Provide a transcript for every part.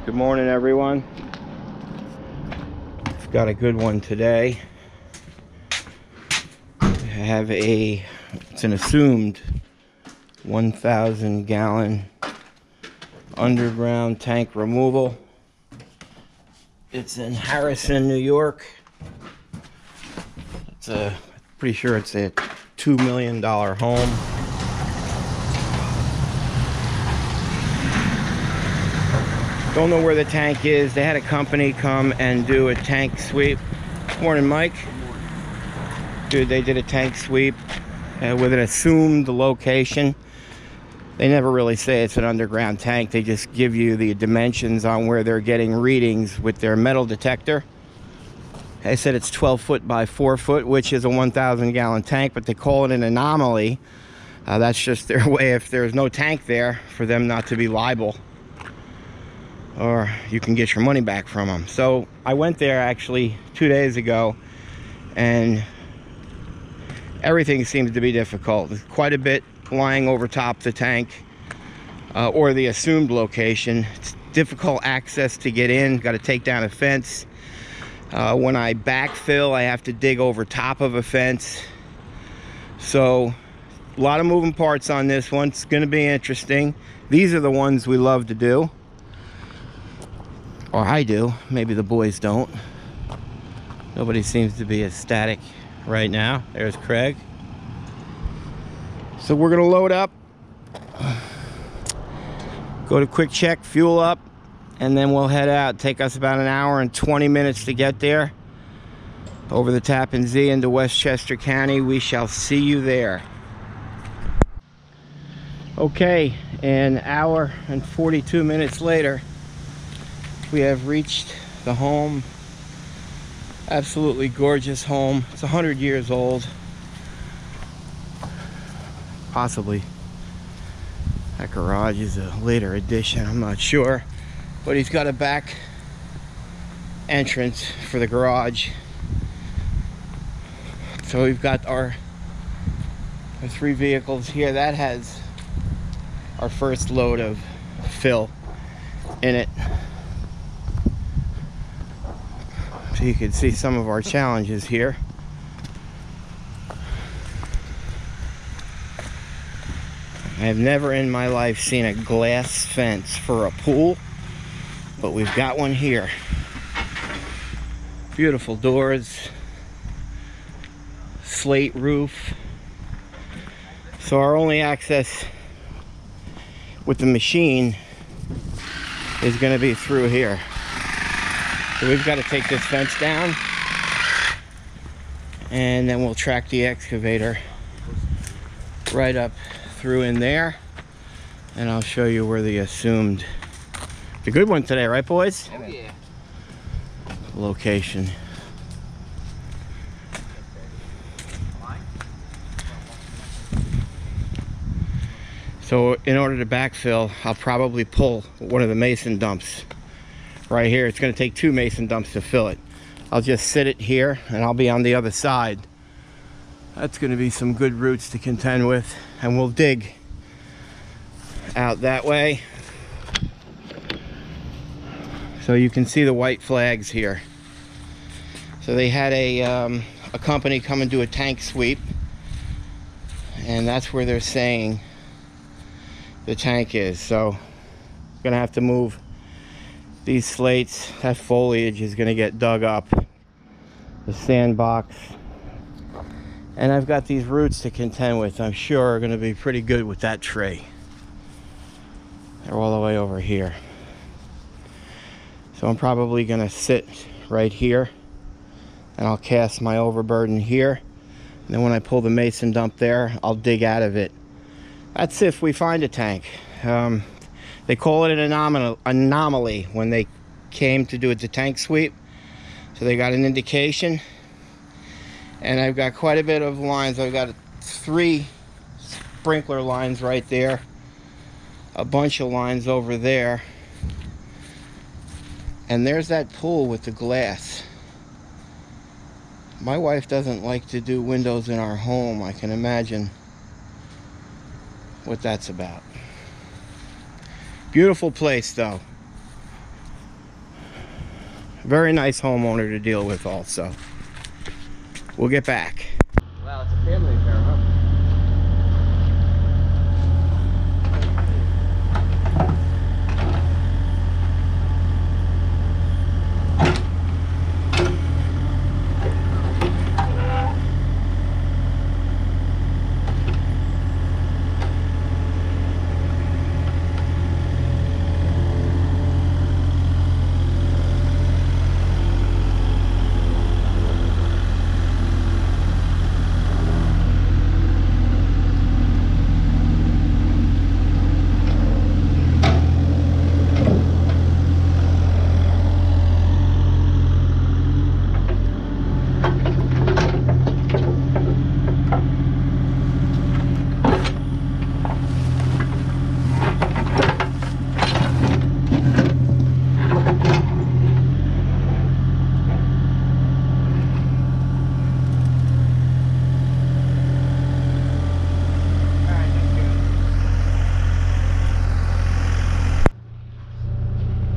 Good morning, everyone. I've got a good one today. I have it's an assumed 1,000 gallon underground tank removal. It's in Harrison, New York. Pretty sure it's a $2 million home. Don't know where the tank is. They had a company come and do a tank sweep. Morning, Mike. Good morning. Dude, they did a tank sweep with an assumed location. They never really say it's an underground tank. They just give you the dimensions on where they're getting readings with their metal detector. They said it's 12 foot by 4 foot, which is a 1,000 gallon tank, but they call it an anomaly. That's just their way, if there's no tank there, for them not to be liable. Or you can get your money back from them. So I went there actually 2 days ago, and everything seems to be difficult. There's quite a bit lying over top the tank, or the assumed location. It's difficult access to get in. Got to take down a fence. When I backfill, I have to dig over top of a fence. So a lot of moving parts on this one. It's going to be interesting. These are the ones we love to do. Or I do. Maybe the boys don't. Nobody seems to be ecstatic right now. There's Craig. So we're going to load up. Go to Quick Check, fuel up. And then we'll head out. Take us about an hour and 20 minutes to get there. Over the Tappan Zee into Westchester County. We shall see you there. Okay, an hour and 42 minutes later, we have reached the home. Absolutely gorgeous home. It's 100 years old. Possibly that garage is a later addition, I'm not sure. But he's got a back entrance for the garage. So we've got our 3 vehicles here. That has our first load of fill in it. So you can see some of our challenges here. I have never in my life seen a glass fence for a pool, but we've got one here. Beautiful doors, slate roof. So our only access with the machine is going to be through here. So we've got to take this fence down, and then we'll track the excavator right up through in there, and I'll show you where the assumed, it's a good one today, right boys? Oh yeah. Location. So in order to backfill, I'll probably pull one of the mason dumps right here. It's going to take 2 mason dumps to fill it. I'll just sit it here and I'll be on the other side. That's going to be some good roots to contend with, and we'll dig out that way. So you can see the white flags here. So they had a company come and do a tank sweep, and that's where they're saying the tank is. So I'm gonna have to move these slates. That foliage is gonna get dug up, the sandbox, and I've got these roots to contend with. I'm sure are gonna be pretty good with that tree. They're all the way over here. So I'm probably gonna sit right here, and I'll cast my overburden here, and then when I pull the mason dump there, I'll dig out of it. That's if we find a tank. They call it an anomaly when they came to do it, the tank sweep. So they got an indication, and I've got quite a bit of lines. I've got 3 sprinkler lines right there, a bunch of lines over there, and there's that pool with the glass. My wife doesn't like to do windows in our home. I can imagine what that's about. Beautiful place though. Very nice homeowner to deal with also. We'll get back. Wow, it's a family affair, huh?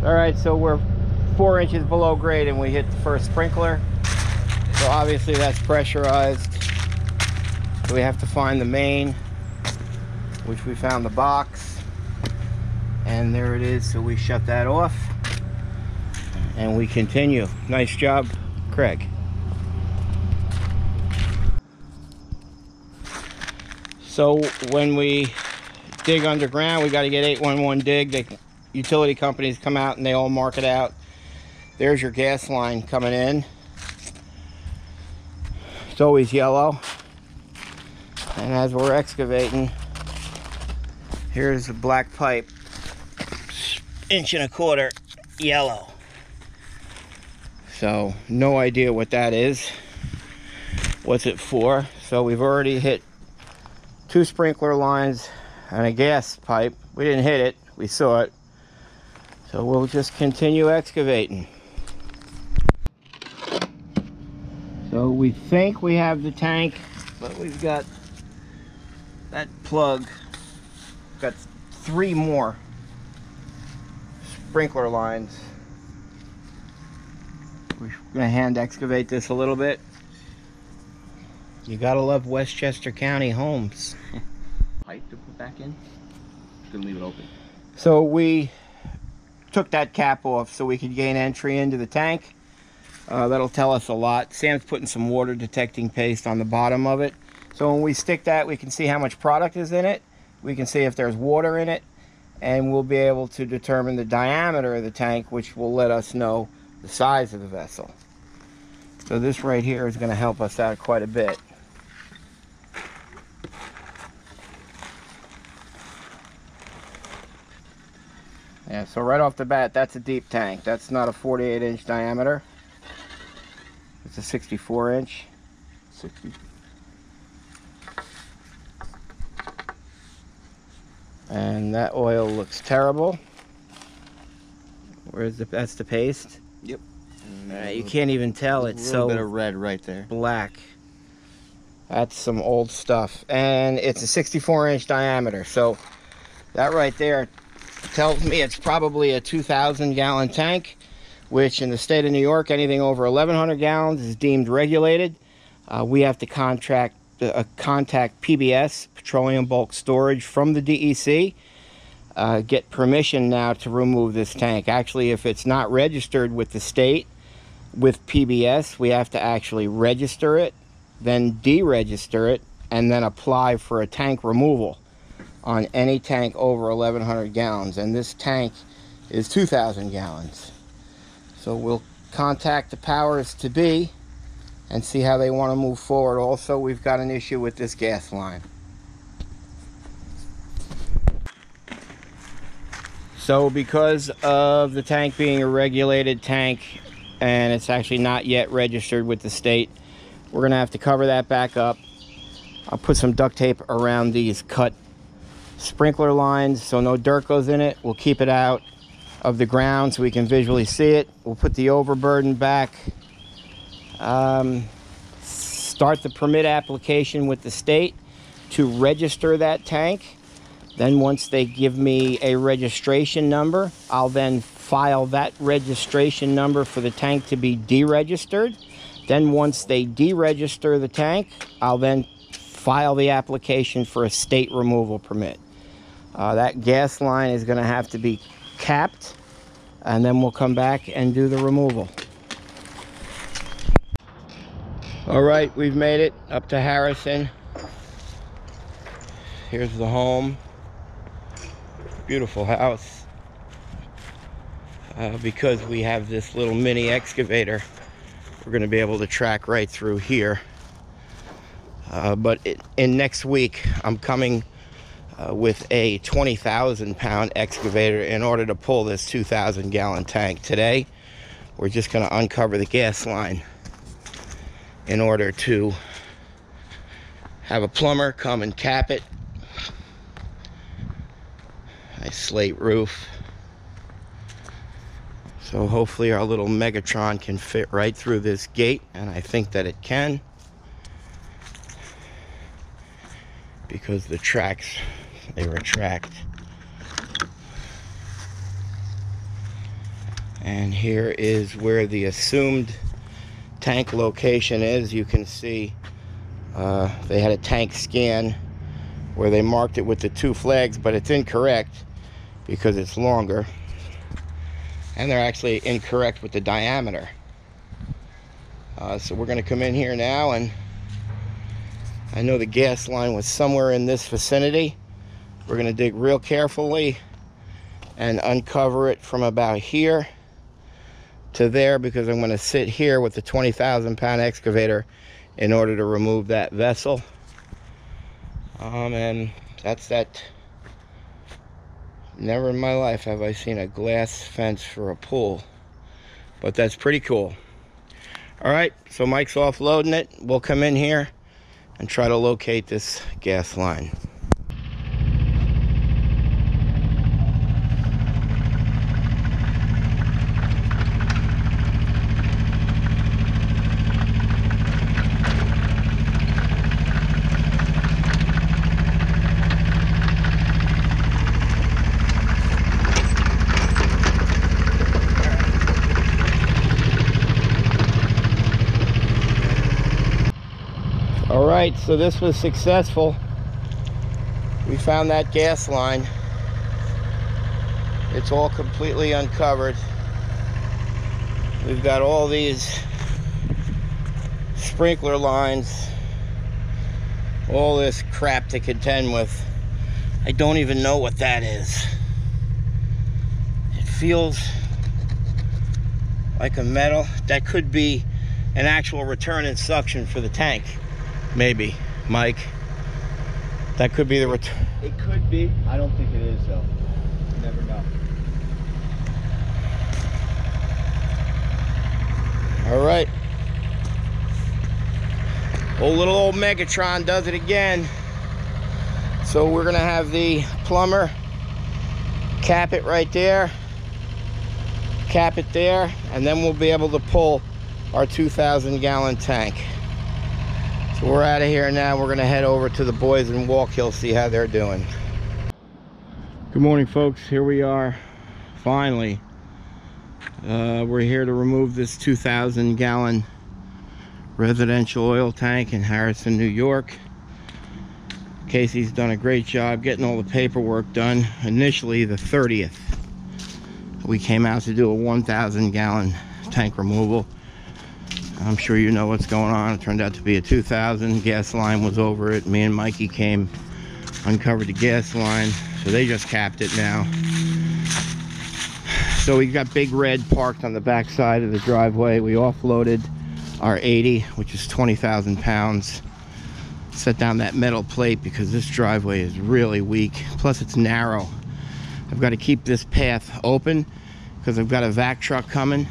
All right, so we're 4 inches below grade and we hit the first sprinkler. So obviously that's pressurized. So we have to find the main, which we found the box. And there it is, so we shut that off. And we continue. Nice job, Craig. So when we dig underground, we got to get 811 dig. Utility companies come out and they all mark it out. There's your gas line coming in. It's always yellow. And as we're excavating, here's a black pipe, 1.25 inches yellow. So no idea what that is. What's it for? So we've already hit 2 sprinkler lines and a gas pipe. We didn't hit it, we saw it. So we'll just continue excavating. So we think we have the tank, but we've got that plug. Got 3 more sprinkler lines. We're gonna hand excavate this a little bit. You gotta love Westchester County homes. Pipe to put back in? Just gonna leave it open. So we took that cap off so we could gain entry into the tank. That'll tell us a lot. Sam's putting some water detecting paste on the bottom of it. So when we stick that, we can see how much product is in it. We can see if there's water in it. And we'll be able to determine the diameter of the tank, which will let us know the size of the vessel. So this right here is going to help us out quite a bit. Yeah, so right off the bat, that's a deep tank. That's not a 48-inch diameter. It's a 64-inch. 60. And that oil looks terrible. Where's the? That's the paste. Yep. You can't even tell. It's so a little bit of red right there. Black. That's some old stuff, and it's a 64-inch diameter. So that right there tells me it's probably a 2,000-gallon tank, which in the state of New York, anything over 1,100 gallons is deemed regulated. We have to contact PBS, Petroleum Bulk Storage, from the DEC. Get permission now to remove this tank. Actually, if it's not registered with the state, with PBS, we have to actually register it, then deregister it, and then apply for a tank removal on any tank over 1,100 gallons. And this tank is 2,000 gallons. So we'll contact the powers to be and see how they want to move forward. Also, we've got an issue with this gas line. So because of the tank being a regulated tank and it's actually not yet registered with the state, we're gonna have to cover that back up. I'll put some duct tape around these cut sprinkler lines so no dirt goes in it. We'll keep it out of the ground so we can visually see it. We'll put the overburden back. Start the permit application with the state to register that tank. Then once they give me a registration number, I'll then file that registration number for the tank to be deregistered. Then once they deregister the tank, I'll then file the application for a state removal permit. That gas line is going to have to be capped, and then we'll come back and do the removal. All right, we've made it up to Harrison. Here's the home. Beautiful house. Because we have this little mini excavator, we're going to be able to track right through here. But in next week, I'm coming with a 20,000 pound excavator in order to pull this 2,000 gallon tank. Today, we're just going to uncover the gas line in order to have a plumber come and cap it. Nice slate roof. So hopefully our little Megatron can fit right through this gate, and I think that it can, because the tracks, they retract. And here is where the assumed tank location is. You can see they had a tank scan where they marked it with the 2 flags, but it's incorrect because it's longer, and they're actually incorrect with the diameter. So we're going to come in here now, and I know the gas line was somewhere in this vicinity. We're going to dig real carefully and uncover it from about here to there, because I'm going to sit here with the 20,000 pound excavator in order to remove that vessel. And that's that. Never in my life have I seen a glass fence for a pool, but that's pretty cool. All right, so Mike's offloading it. We'll come in here and try to locate this gas line. All right, so this was successful. We found that gas line. It's all completely uncovered. We've got all these sprinkler lines, all this crap to contend with. I don't even know what that is. It feels like a metal. That could be an actual return and suction for the tank. Maybe, Mike. That could be the return. It could be. I don't think it is, though. You never know. All right. Little old Megatron does it again. So we're gonna have the plumber cap it right there, cap it there, and then we'll be able to pull our 2,000 gallon tank. So we're out of here now. We're gonna head over to the boys in Walk Hill, see how they're doing. Good morning, folks. Here we are, finally. We're here to remove this 2,000 gallon residential oil tank in Harrison, New York. Casey's done a great job getting all the paperwork done. Initially the 30th, we came out to do a 1,000 gallon tank removal. I'm sure you know what's going on. It turned out to be a 2,000. Gas line was over it. Me and Mikey came, uncovered the gas line, so they just capped it now. So we got Big Red parked on the back side of the driveway. We offloaded our 80, which is 20,000 pounds. Set down that metal plate because this driveway is really weak. Plus it's narrow. I've got to keep this path open because I've got a vac truck coming.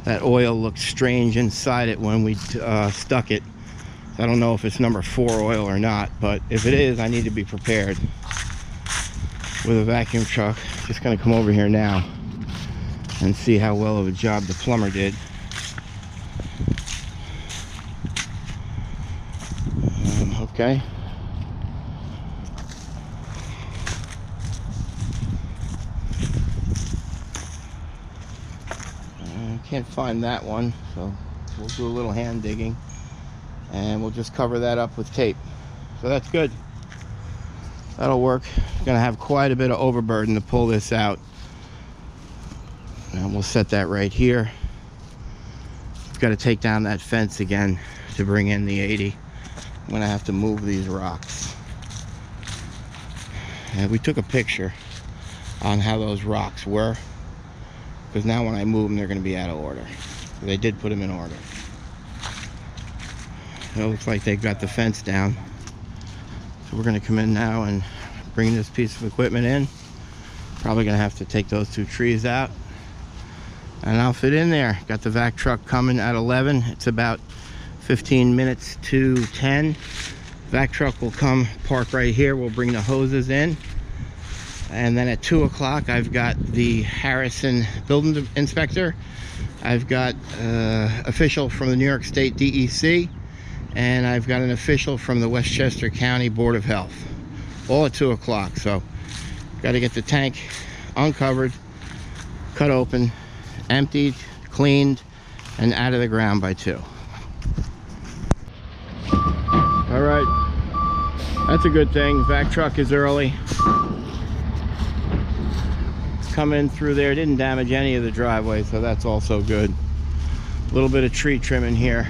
That oil looked strange inside it when we stuck it. I don't know if it's number 4 oil or not, but if it is, I need to be prepared with a vacuum truck. Just gonna come over here now and see how well of a job the plumber did. Okay. Can't find that one, so we'll do a little hand digging and we'll just cover that up with tape. So that's good. That'll work. Gonna have quite a bit of overburden to pull this out. And we'll set that right here. Got to take down that fence again to bring in the 80. I'm gonna have to move these rocks. And we took a picture on how those rocks were, because now when I move them, they're going to be out of order. They did put them in order. It looks like they've got the fence down. So we're going to come in now and bring this piece of equipment in. Probably going to have to take those 2 trees out. And I'll fit in there. Got the vac truck coming at 11. It's about 15 minutes to 10. Vac truck will come park right here. We'll bring the hoses in. And then at 2 o'clock, I've got the Harrison building inspector. I've got official from the New York State DEC. And I've got an official from the Westchester County Board of Health. All at 2 o'clock. So got to get the tank uncovered, cut open, emptied, cleaned, and out of the ground by 2. All right, that's a good thing. Vac truck is early. Come in through there, didn't damage any of the driveway, so that's also good. A little bit of tree trimming here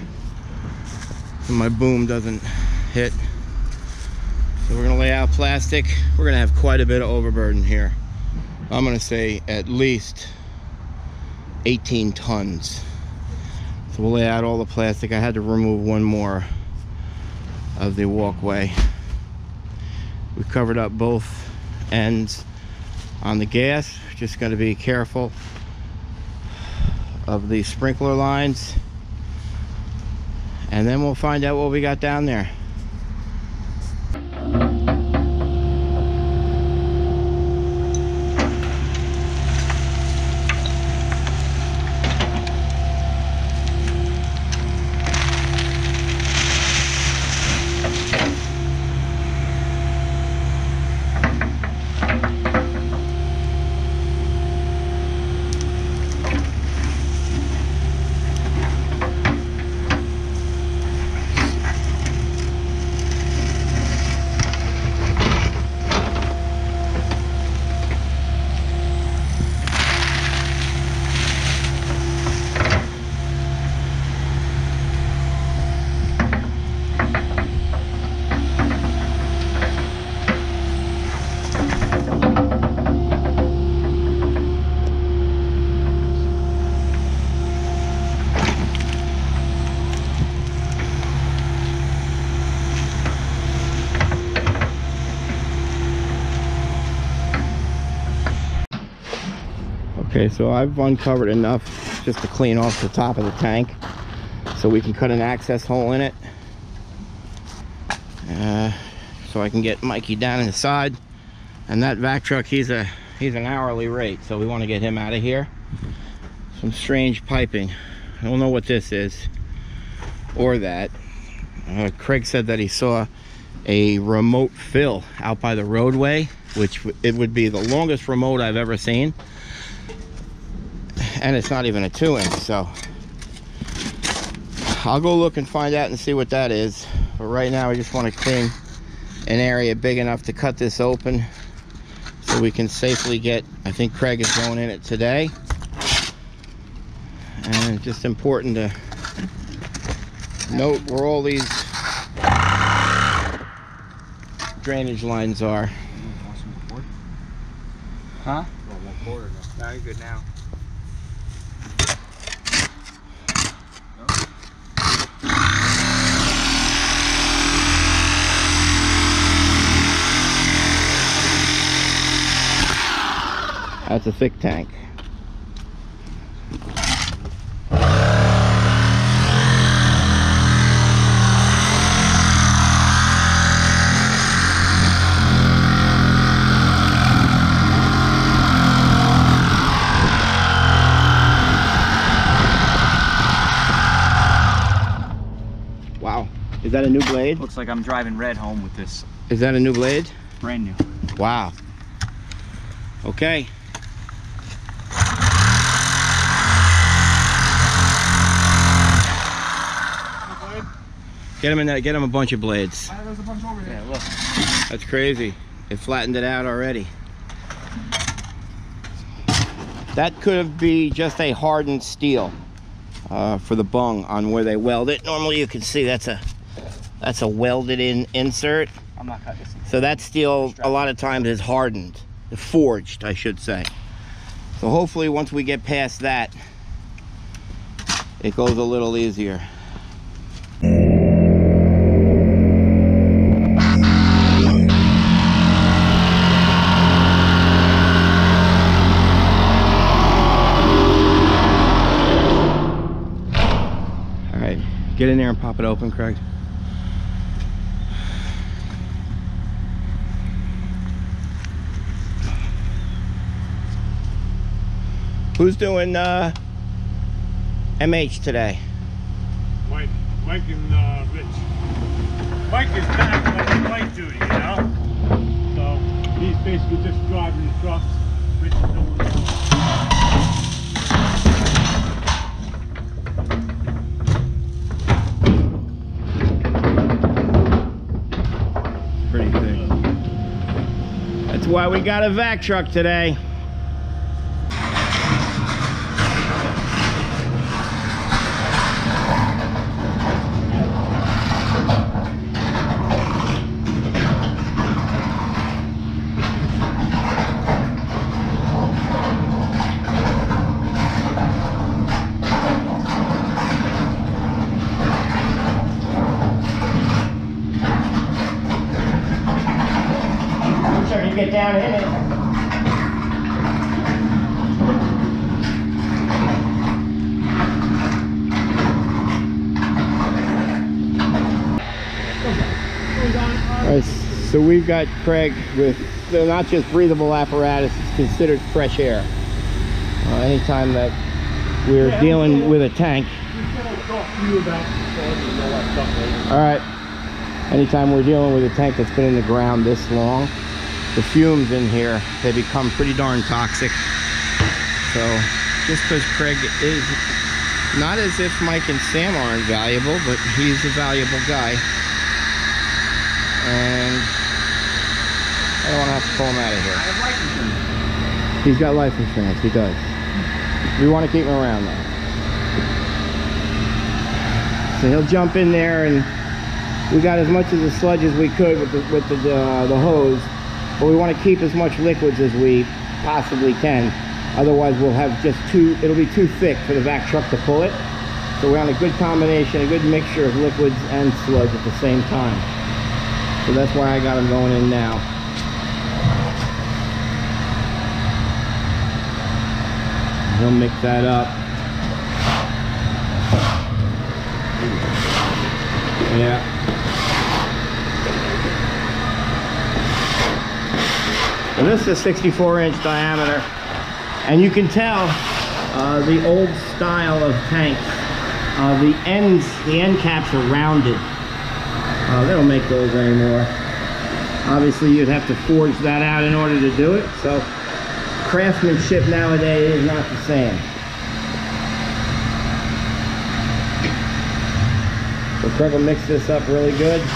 so my boom doesn't hit. So we're gonna lay out plastic. We're gonna have quite a bit of overburden here. I'm gonna say at least 18 tons. So we'll lay out all the plastic. I had to remove one more of the walkway. We covered up both ends on the gas. Just got to be careful of the sprinkler lines, and then we'll find out what we got down there. Okay, so I've uncovered enough just to clean off the top of the tank so we can cut an access hole in it, so I can get Mikey down inside. And that vac truck, he's an hourly rate, so we want to get him out of here. Some strange piping. I don't know what this is or that. Craig said that he saw a remote fill out by the roadway, which it would be the longest remote I've ever seen. And it's not even a 2-inch, so I'll go look and find out and see what that is. But right now I just want to clean an area big enough to cut this open so we can safely get, I think Craig is going in it today. And it's just important to note where all these drainage lines are. Huh? No, you're good now. That's a thick tank. Wow. Is that a new blade? Looks like I'm driving red home with this. Is that a new blade? Brand new. Wow. Okay. Get him in there. Get him a bunch of blades. There's a bunch over here. Yeah, look. That's crazy. They flattened it out already. That could be just a hardened steel for the bung on where they weld it. Normally you can see that's a welded in insert. I'm not cutting this. So that steel a lot of times is hardened, forged I should say. So hopefully once we get past that, it goes a little easier. All right, get in there and pop it open, Craig. Who's doing MH today? Mike and Rich. Mike is back on flight duty, you know? So he's basically just driving the trucks. Rich is doing Pretty thick. That's why we got a vac truck today. Get down in it. Alright, so we've got Craig with not just breathable apparatus, it's considered fresh air. Anytime that we're dealing with a tank. Alright, anytime we're dealing with a tank that's been in the ground this long, the fumes in here, they become pretty darn toxic. So just because Craig is, not as if Mike and Sam aren't valuable, but he's a valuable guy. And I don't want to have to pull him out of here. I have life insurance. He's got life insurance, he does. We want to keep him around though. So he'll jump in there, and we got as much of the sludge as we could with the hose. But we want to keep as much liquids as we possibly can. Otherwise we'll have just it'll be too thick for the vac truck to pull it. So we want a good combination, a good mixture of liquids and sludge at the same time. So that's why I got him going in now. He'll mix that up. Yeah. And this is a 64-inch diameter, and you can tell the old style of tanks. The end caps are rounded. They don't make those anymore. Obviously, you'd have to forge that out in order to do it. So, craftsmanship nowadays is not the same. So, Craig will mix this up really good.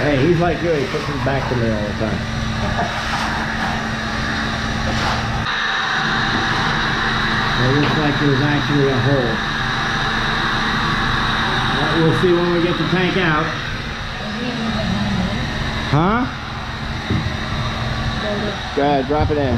Hey, he's like you, he puts his back to me all the time. It looks like there's actually a hole. We'll see when we get the tank out. Huh? Go ahead, drop it in.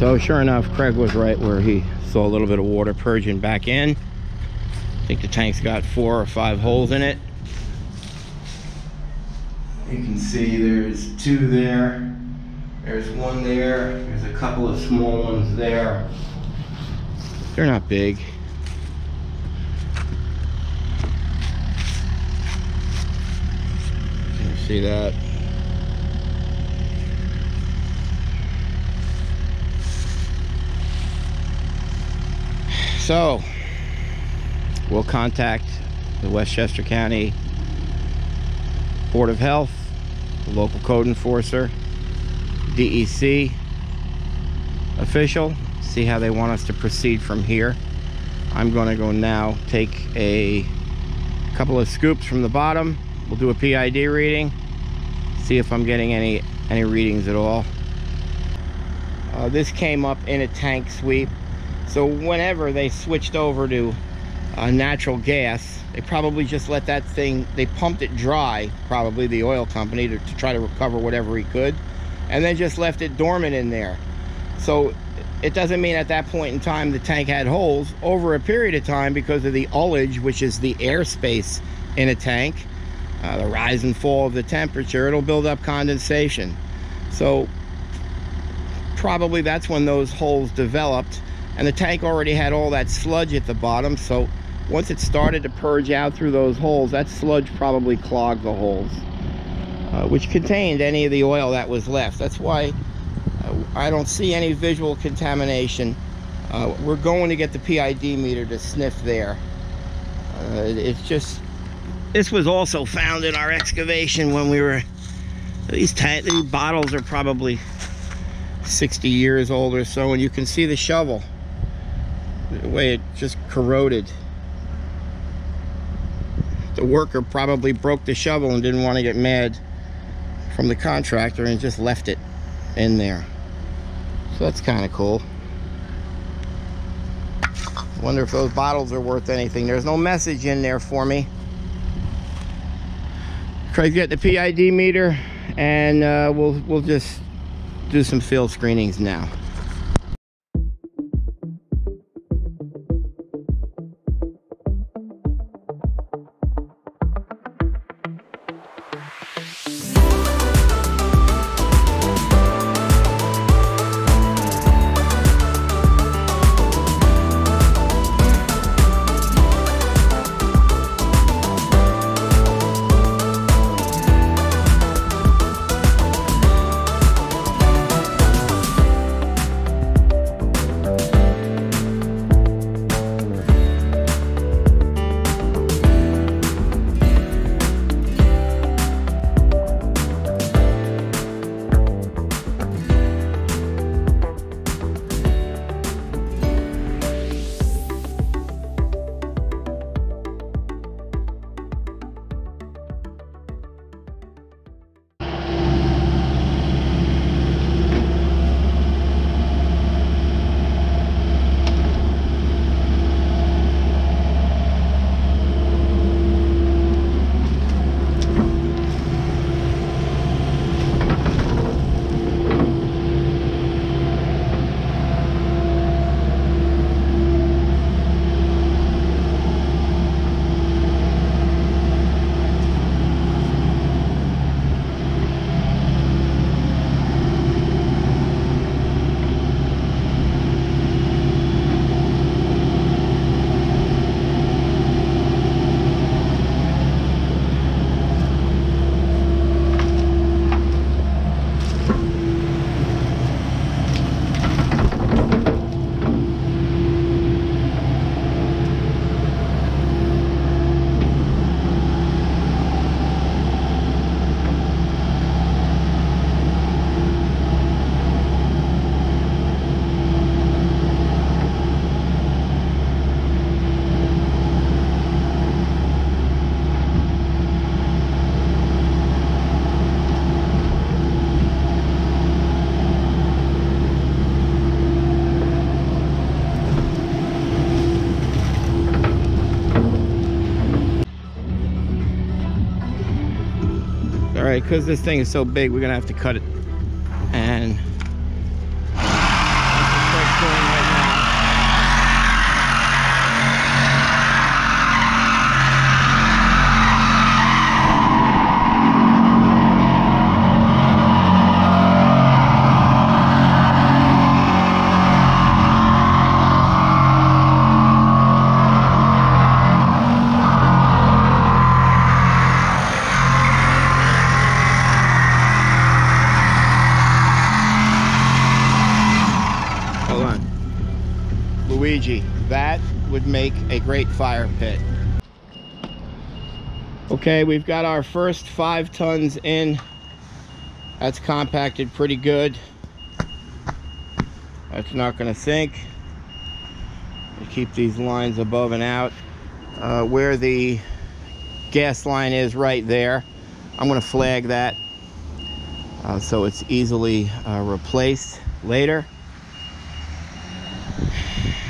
So sure enough, Craig was right where he saw a little bit of water purging back in. I think the tank's got 4 or 5 holes in it. You can see there's 2 there. There's 1 there. There's a couple of small ones there. They're not big. Can you see that? So we'll contact the Westchester County Board of Health, the local code enforcer, DEC official, see how they want us to proceed from here. I'm going to go now take a couple of scoops from the bottom. We'll do a PID reading, see if I'm getting any readings at all. This came up in a tank sweep, so whenever they switched over to natural gas, they probably just let that thing, they pumped it dry, probably the oil company, to try to recover whatever he could, and then just left it dormant in there. So it doesn't mean at that point in time the tank had holes. Over a period of time, because of the ullage, which is the airspace in a tank, the rise and fall of the temperature, it'll build up condensation. So probably that's when those holes developed, and the tank already had all that sludge at the bottom. So once it started to purge out through those holes, that sludge probably clogged the holes, which contained any of the oil that was left. That's why I don't see any visual contamination. We're going to get the PID meter to sniff there. It's just, this was also found in our excavation when we were, these bottles are probably 60 years old or so, and you can see the shovel, the way it just corroded. The worker probably broke the shovel and didn't want to get mad from the contractor and just left it in there. So that's kind of cool. Wonder if those bottles are worth anything. There's no message in there for me. Craig's got the PID meter, and we'll just do some field screenings now. Alright, because this thing is so big, we're gonna have to cut it. And hold on. Luigi, that would make a great fire pit. Okay, we've got our first 5 tons in. That's compacted pretty good. That's not going to sink. We'll keep these lines above and out. Where the gas line is right there, I'm going to flag that so it's easily replaced later.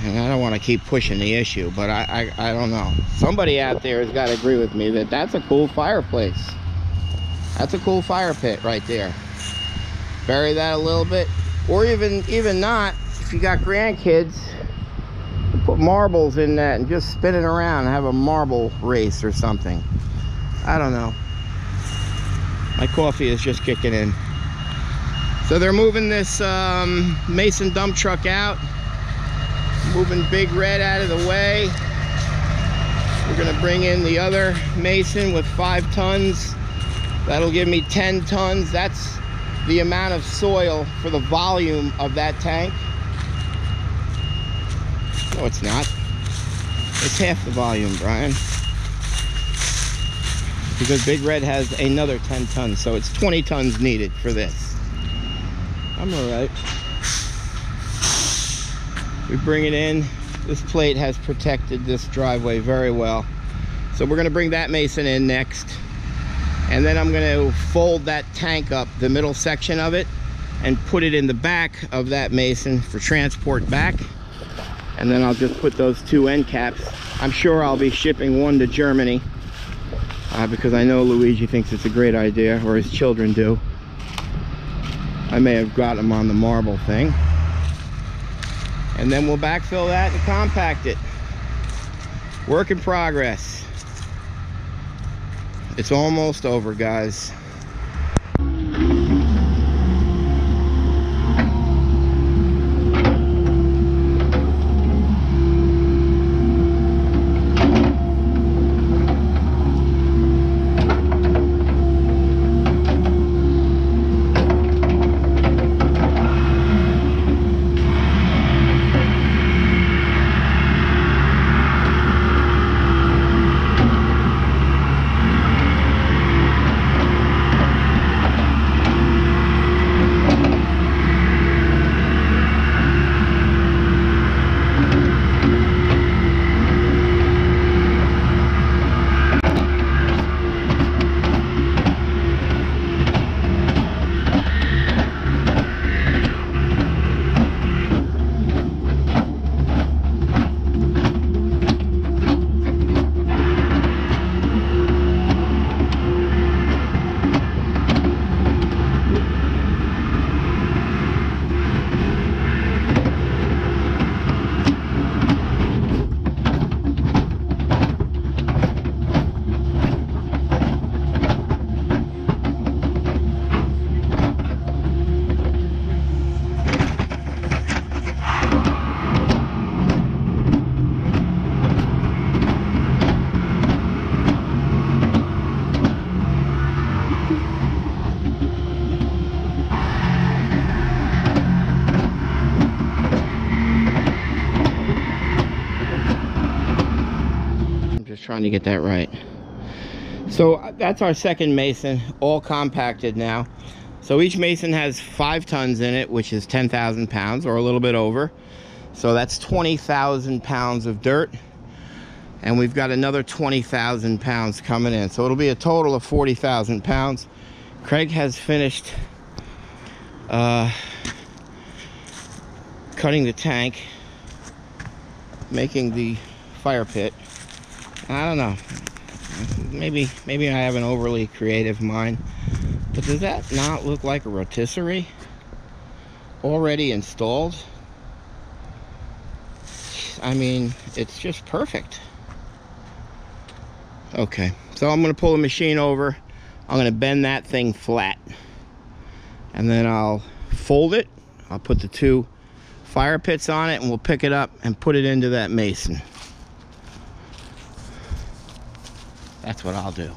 And I don't want to keep pushing the issue, but I don't know. Somebody out there has got to agree with me that that's a cool fireplace. That's a cool fire pit right there. Bury that a little bit, or even not. If you got grandkids, put marbles in that and just spin it around and have a marble race or something. I don't know. My coffee is just kicking in. So they're moving this Mason dump truck out. Moving Big Red out of the way. We're gonna bring in the other Mason with 5 tons. That'll give me 10 tons. That's the amount of soil for the volume of that tank. No, it's not. It's half the volume, Brian. Because Big Red has another 10 tons, so it's 20 tons needed for this. I'm all right. We bring it in. This plate has protected this driveway very well. So we're gonna bring that Mason in next. And then I'm gonna fold that tank up, the middle section of it, and put it in the back of that Mason for transport back. And then I'll just put those 2 end caps. I'm sure I'll be shipping one to Germany because I know Luigi thinks it's a great idea, or his children do. I may have got him on the marble thing. And then we'll backfill that and compact it. Work in progress. It's almost over, guys. Trying to get that right. So that's our second Mason, all compacted now. So each Mason has 5 tons in it, which is 10,000 pounds or a little bit over. So that's 20,000 pounds of dirt. And we've got another 20,000 pounds coming in. So it'll be a total of 40,000 pounds. Craig has finished cutting the tank, making the fire pit. I don't know, maybe I have an overly creative mind, but does that not look like a rotisserie already installed? I mean, it's just perfect. Okay, so I'm gonna pull the machine over. I'm gonna bend that thing flat, and then I'll fold it. I'll put the 2 fire pits on it, and we'll pick it up and put it into that Mason. That's what I'll do.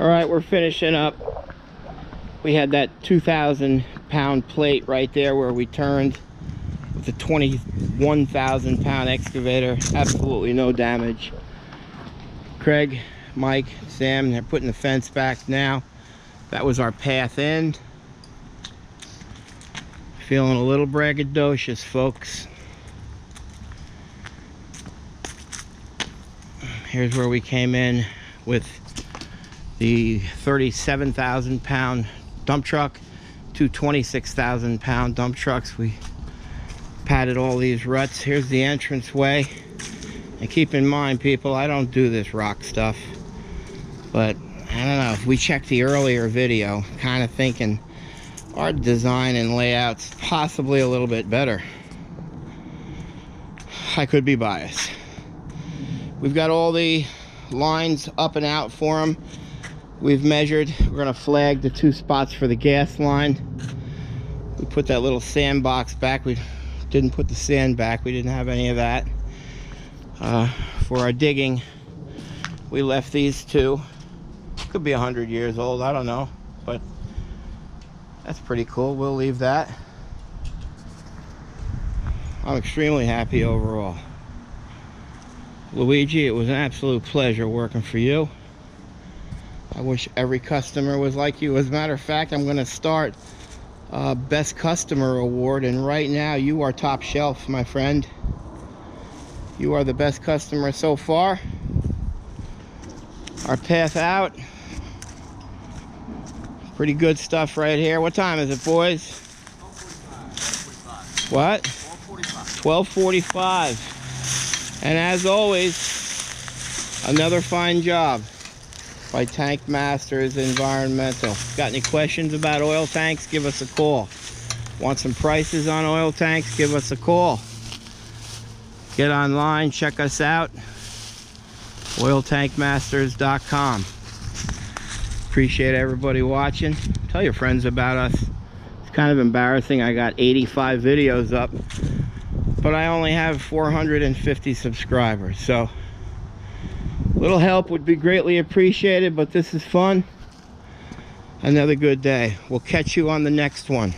All right, we're finishing up. We had that 2,000-pound plate right there where we turned with a 21,000-pound excavator. Absolutely no damage. Craig, Mike, Sam, they're putting the fence back now. That was our path in. Feeling a little braggadocious, folks. Here's where we came in with the 37,000 pound dump truck, two 26,000 pound dump trucks. We padded all these ruts. Here's the entrance way. And keep in mind, people, I don't do this rock stuff, but I don't know, if we checked the earlier video, kind of thinking our design and layout's possibly a little bit better. I could be biased. We've got all the lines up and out for them. We've measured. We're gonna flag the 2 spots for the gas line. We put that little sandbox back. We didn't put the sand back. We didn't have any of that. For our digging, we left these 2. Could be 100 years old, I don't know, but that's pretty cool. We'll leave that. I'm extremely happy overall. Luigi, it was an absolute pleasure working for you. I wish every customer was like you. As a matter of fact, I'm going to start a Best Customer Award, and right now you are top shelf, my friend. You are the best customer so far. Our path out. Pretty good stuff right here. What time is it, boys? 12:45. What? 12:45. 12:45. And as always, another fine job by Tank Masters Environmental. Got any questions about oil tanks? Give us a call. Want some prices on oil tanks? Give us a call. Get online, check us out. oiltankmasters.com. Appreciate everybody watching. Tell your friends about us. It's kind of embarrassing. I got 85 videos up, but I only have 450 subscribers, so a little help would be greatly appreciated. But this is fun. Another good day. We'll catch you on the next one.